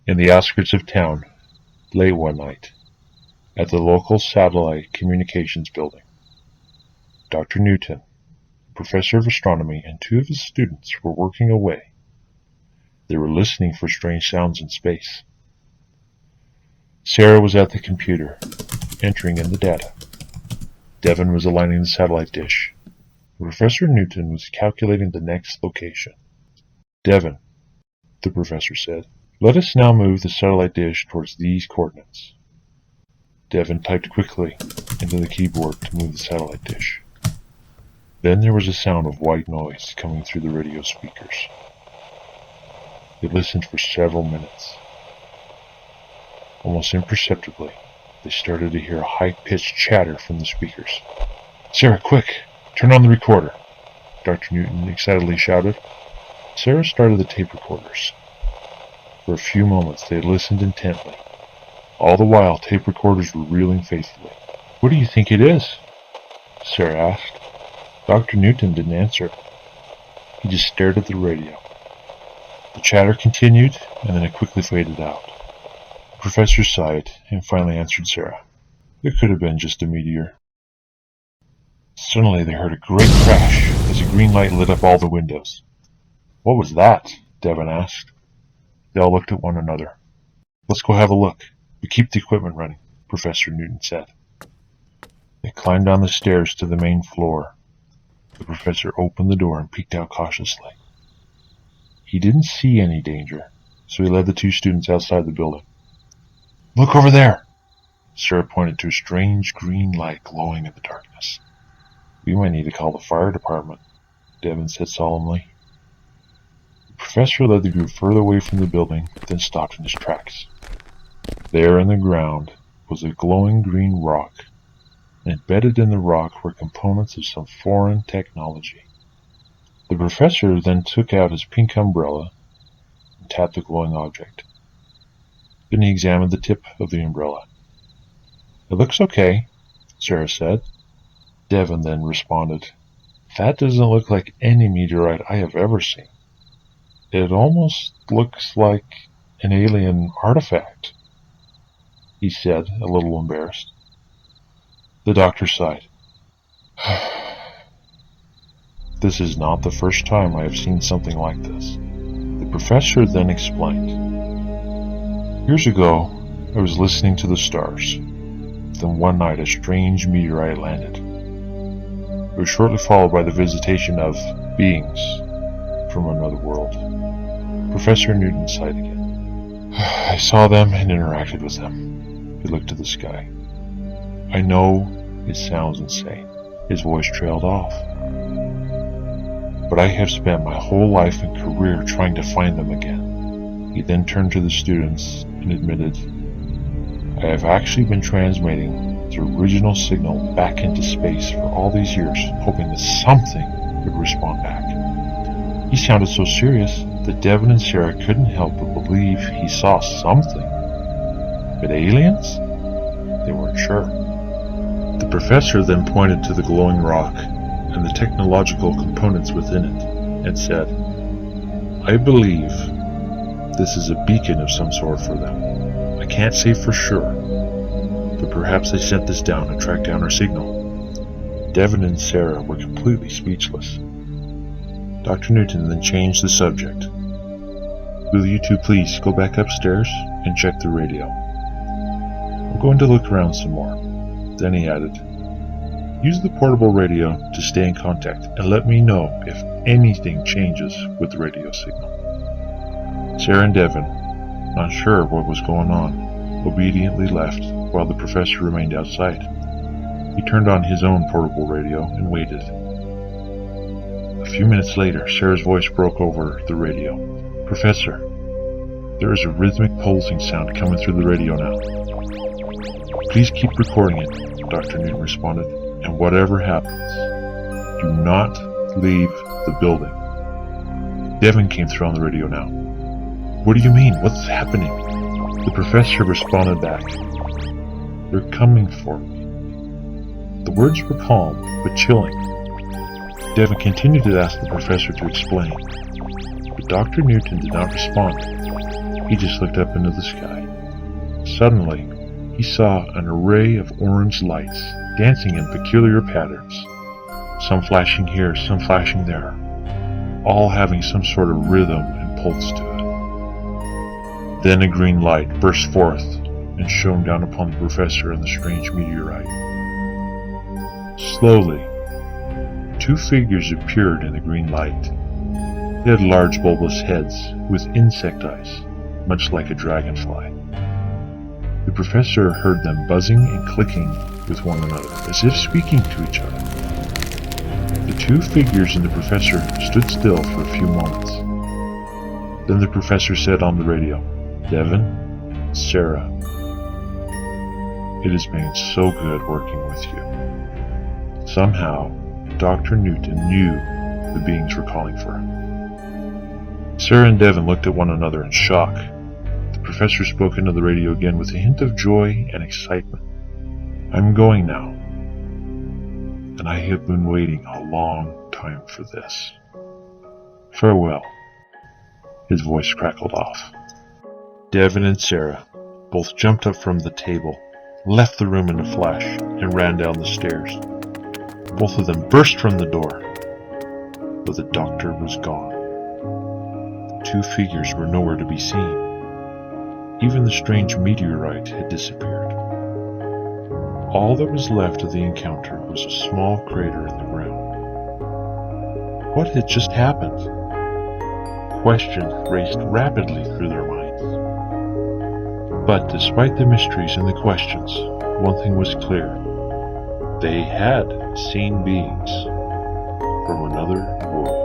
In the outskirts of town, late one night, at the local satellite communications building, Dr. Newton, professor of astronomy, and two of his students were working away. They were listening for strange sounds in space. Sarah was at the computer, entering in the data. Devon was aligning the satellite dish. Professor Newton was calculating the next location. "Devon," the professor said, "let us now move the satellite dish towards these coordinates." Devon typed quickly into the keyboard to move the satellite dish. Then there was a sound of white noise coming through the radio speakers. They listened for several minutes. Almost imperceptibly, they started to hear a high-pitched chatter from the speakers. "Sarah, quick! Turn on the recorder!" Dr. Newton excitedly shouted. Sarah started the tape recorders. For a few moments they listened intently. All the while, tape recorders were reeling faithfully. "What do you think it is?" Sarah asked. Dr. Newton didn't answer. He just stared at the radio. The chatter continued, and then it quickly faded out. The professor sighed and finally answered Sarah. "It could have been just a meteor." Suddenly they heard a great crash as a green light lit up all the windows. "What was that?" Devon asked. They all looked at one another. "Let's go have a look, but keep the equipment running," Professor Newton said. They climbed down the stairs to the main floor. The professor opened the door and peeked out cautiously. He didn't see any danger, so he led the two students outside the building. "Look over there!" Sarah pointed to a strange green light glowing in the darkness. "We might need to call the fire department," Devon said solemnly. The professor led the group further away from the building, then stopped in his tracks. There in the ground was a glowing green rock, and embedded in the rock were components of some foreign technology. The professor then took out his pink umbrella and tapped the glowing object. Then he examined the tip of the umbrella. "It looks okay," Sarah said. Devon then responded, "That doesn't look like any meteorite I have ever seen. It almost looks like an alien artifact," he said, a little embarrassed. The doctor sighed. "This is not the first time I have seen something like this." The professor then explained. "Years ago, I was listening to the stars. Then one night a strange meteorite landed. It was shortly followed by the visitation of beings from another world." Professor Newton sighed again. "I saw them and interacted with them." He looked to the sky. "I know it sounds insane." His voice trailed off. "But I have spent my whole life and career trying to find them again." He then turned to the students and admitted, "I have actually been transmitting the original signal back into space for all these years, hoping that something would respond back." He sounded so serious that Devon and Sarah couldn't help but believe he saw something. But aliens? They weren't sure. The professor then pointed to the glowing rock and the technological components within it, and said, "I believe this is a beacon of some sort for them. I can't say for sure, but perhaps they sent this down to track down our signal." Devon and Sarah were completely speechless. Dr. Newton then changed the subject. "Will you two please go back upstairs and check the radio? I'm going to look around some more." Then he added, "Use the portable radio to stay in contact and let me know if anything changes with the radio signal." Sarah and Devon, not sure what was going on, obediently left while the professor remained outside. He turned on his own portable radio and waited. A few minutes later, Sarah's voice broke over the radio. "Professor, there is a rhythmic pulsing sound coming through the radio now." "Please keep recording it," Dr. Newton responded, "and whatever happens, do not leave the building." Devon came through on the radio now. "What do you mean? What's happening?" The professor responded back, "They're coming for me." The words were calm, but chilling. Devon continued to ask the professor to explain, but Dr. Newton did not respond. He just looked up into the sky. Suddenly, he saw an array of orange lights dancing in peculiar patterns, some flashing here, some flashing there, all having some sort of rhythm and pulse to it. Then a green light burst forth and shone down upon the professor and the strange meteorite. Slowly, two figures appeared in the green light. They had large bulbous heads with insect eyes, much like a dragonfly. The professor heard them buzzing and clicking with one another, as if speaking to each other. The two figures and the professor stood still for a few moments. Then the professor said on the radio, "Devin, Sarah, it has been so good working with you." Somehow, Dr. Newton knew the beings were calling for him. Sarah and Devin looked at one another in shock. The professor spoke into the radio again with a hint of joy and excitement. "I'm going now, and I have been waiting a long time for this. Farewell." His voice crackled off. Devin and Sarah both jumped up from the table, left the room in a flash, and ran down the stairs. Both of them burst from the door, but the doctor was gone. The two figures were nowhere to be seen. Even the strange meteorite had disappeared. All that was left of the encounter was a small crater in the ground. What had just happened? Questions raced rapidly through their minds. But despite the mysteries and the questions, one thing was clear. They had seen beings from another world.